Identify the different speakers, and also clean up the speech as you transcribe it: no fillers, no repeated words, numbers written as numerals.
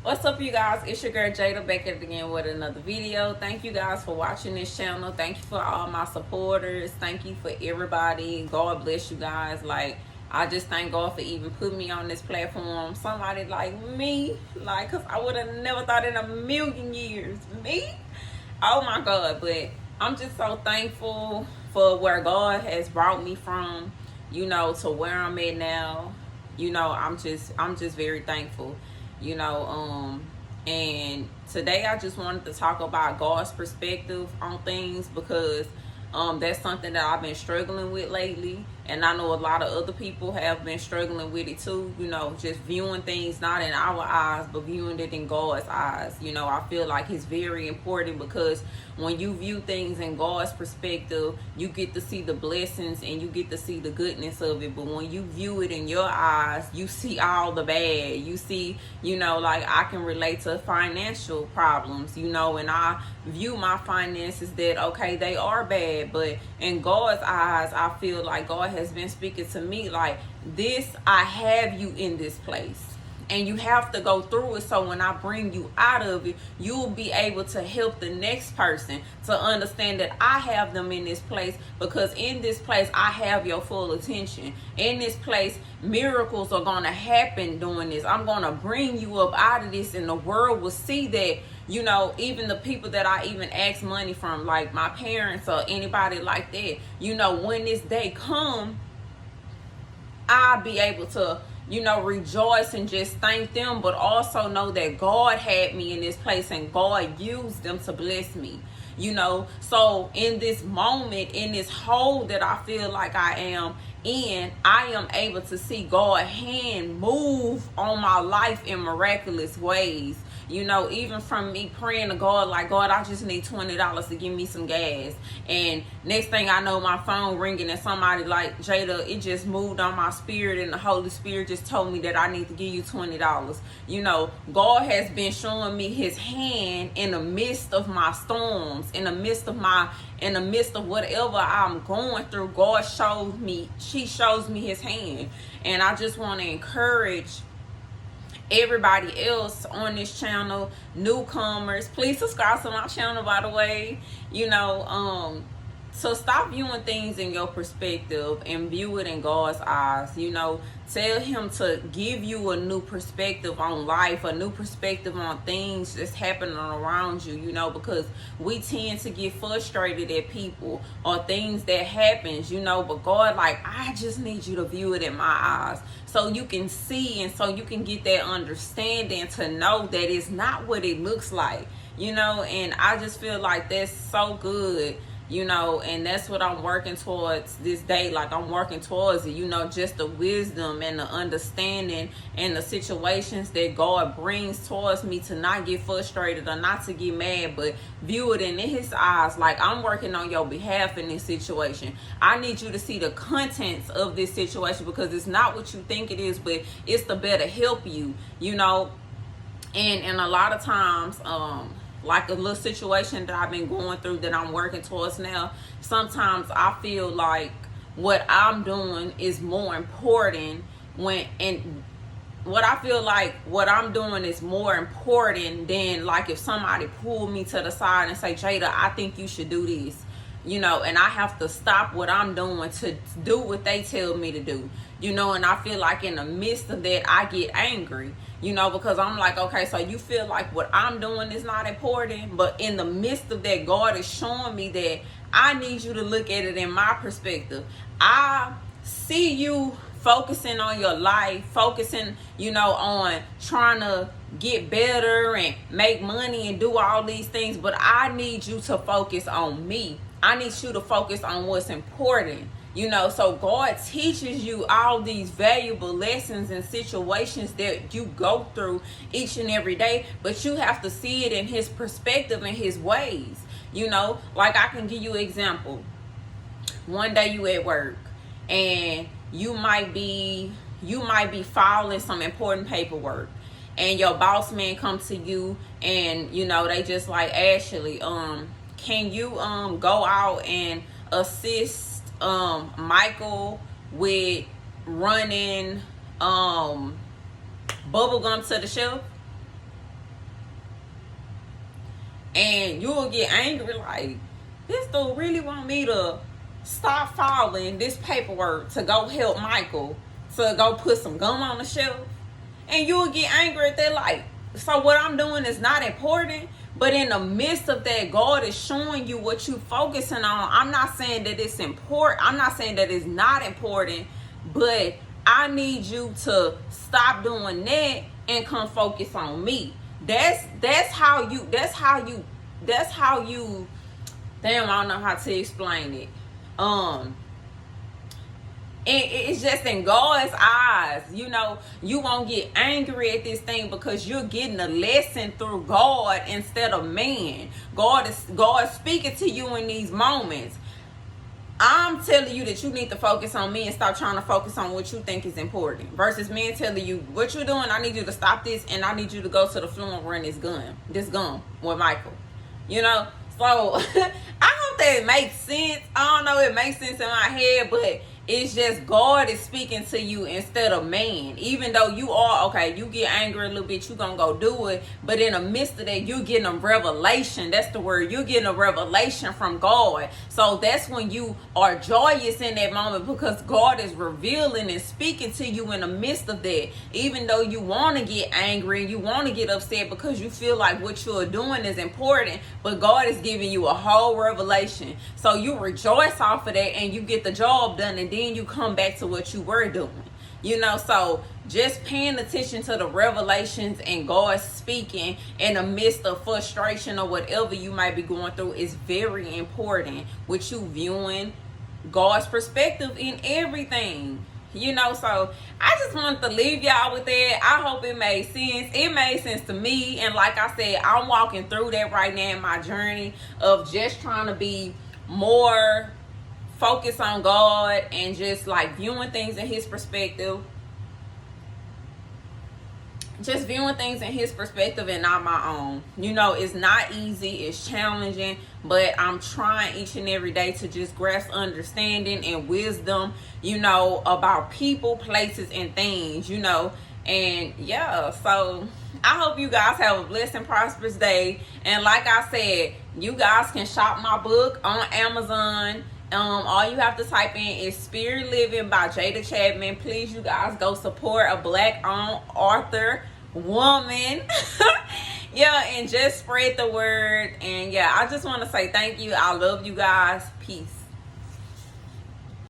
Speaker 1: What's up, you guys? It's your girl Jada back at it again with another video. Thank you guys for watching this channel. Thank you for all my supporters. Thank you for everybody. God bless you guys. Like, I just thank God for even putting me on this platform. Somebody like me, like, cause I would have never thought in a million years. Me? Oh my God. But I'm just so thankful for where God has brought me from, to where I'm at now. I'm just very thankful. And today I just wanted to talk about God's perspective on things because that's something that I've been struggling with lately, and I know a lot of other people have been struggling with it too. Just viewing things not in our eyes but viewing it in God's eyes. I feel like it's very important because when you view things in God's perspective, you get to see the blessings and you get to see the goodness of it. But when you view it in your eyes, you see all the bad. You see, like I can relate to financial problems, and I view my finances that, okay, they are bad, but in God's eyes, I feel like God has been speaking to me like, this, I have you in this place. And you have to go through it, so when I bring you out of it, you'll be able to help the next person to understand that I have them in this place, because in this place I have your full attention. In this place, miracles are going to happen doing this. I'm going to bring you up out of this, and the world will see that, even the people that I even ask money from, like my parents or anybody like that, when this day come, I'll be able to rejoice and just thank them, but also know that God had me in this place and God used them to bless me. So in this moment, in this hole that I feel like I am in, I am able to see God's hand move on my life in miraculous ways. Even from me praying to God, like, God, I just need $20 to give me some gas. And next thing I know, my phone ringing and somebody like, Jada, it just moved on my spirit and the Holy Spirit just told me that I need to give you $20. God has been showing me his hand in the midst of my storms, in the midst of whatever I'm going through. God shows me his hand. And I just want to encourage everybody else on this channel, newcomers, please subscribe to my channel, by the way. So stop viewing things in your perspective and view it in God's eyes. Tell him to give you a new perspective on life, a new perspective on things that's happening around you, because we tend to get frustrated at people or things that happens, but God, like, I just need you to view it in my eyes so you can see and so you can get that understanding to know that it's not what it looks like, and I just feel like that's so good. And that's what I'm working towards this day. Like, I'm working towards it, just the wisdom and the understanding and the situations that God brings towards me, to not get frustrated or not to get mad, but view it in his eyes. Like, I'm working on your behalf in this situation. I need you to see the contents of this situation, because it's not what you think it is, but it's to better help you, and a lot of times, like a little situation that I've been going through that I'm working towards now, sometimes I feel like what I'm doing is more important what I feel like what I'm doing is more important than, like, if somebody pulled me to the side and say, Jada, I think you should do this, and I have to stop what I'm doing to do what they tell me to do, and I feel like in the midst of that, I get angry, because I'm like, okay, so you feel like what I'm doing is not important, but in the midst of that, God is showing me that I need you to look at it in my perspective. I see you focusing on your life, focusing, on trying to get better and make money and do all these things, but I need you to focus on me. I need you to focus on what's important. So God teaches you all these valuable lessons and situations that you go through each and every day, but you have to see it in his perspective and his ways. Like, I can give you an example. One day you at work and you might be filing some important paperwork, and your boss man comes to you and they just like, Ashley, can you go out and assist Michael with running bubble gum to the shelf? And you'll get angry like, this dude really want me to stop filing this paperwork to go help Michael to go put some gum on the shelf. And you'll get angry at that, like, so what I'm doing is not important. But in the midst of that, God is showing you what you focusing on. I'm not saying that it's important. I'm not saying that it's not important, but I need you to stop doing that and come focus on me. That's how you damn, I don't know how to explain it. It's just in God's eyes, you know, you won't get angry at this thing because you're getting a lesson through God instead of man. God is speaking to you in these moments. I'm telling you that you need to focus on me and stop trying to focus on what you think is important. Versus me telling you what you're doing, I need you to stop this and I need you to go to the floor and run this gun with Michael. You know? So I hope that it makes sense. I don't know if it makes sense in my head, but it's just God is speaking to you instead of man. Even though you are, okay, you get angry a little bit, you gonna go do it. But in the midst of that, you're getting a revelation. That's the word. You're getting a revelation from God. So that's when you are joyous in that moment because God is revealing and speaking to you in the midst of that. Even though you want to get angry and you want to get upset because you feel like what you're doing is important, but God is giving you a whole revelation. So you rejoice off of that and you get the job done, and then you come back to what you were doing. You know, so just paying attention to the revelations and God speaking in the midst of frustration or whatever you might be going through is very important, with you viewing God's perspective in everything. You know, so I just wanted to leave y'all with that. I hope it made sense. It made sense to me. And like I said, I'm walking through that right now in my journey of just trying to be more focused on God and just like viewing things in his perspective. Just viewing things in his perspective and not my own. You know, it's not easy. It's challenging. But I'm trying each and every day to just grasp understanding and wisdom, you know, about people, places, and things, you know. And yeah, so I hope you guys have a blessed and prosperous day. And like I said, you guys can shop my book on Amazon. All you have to type in is Spirit Living by Jada Chapman. Please, you guys, go support a Black-owned author, woman. Yeah, and just spread the word. And yeah, I just want to say thank you. I love you guys. Peace.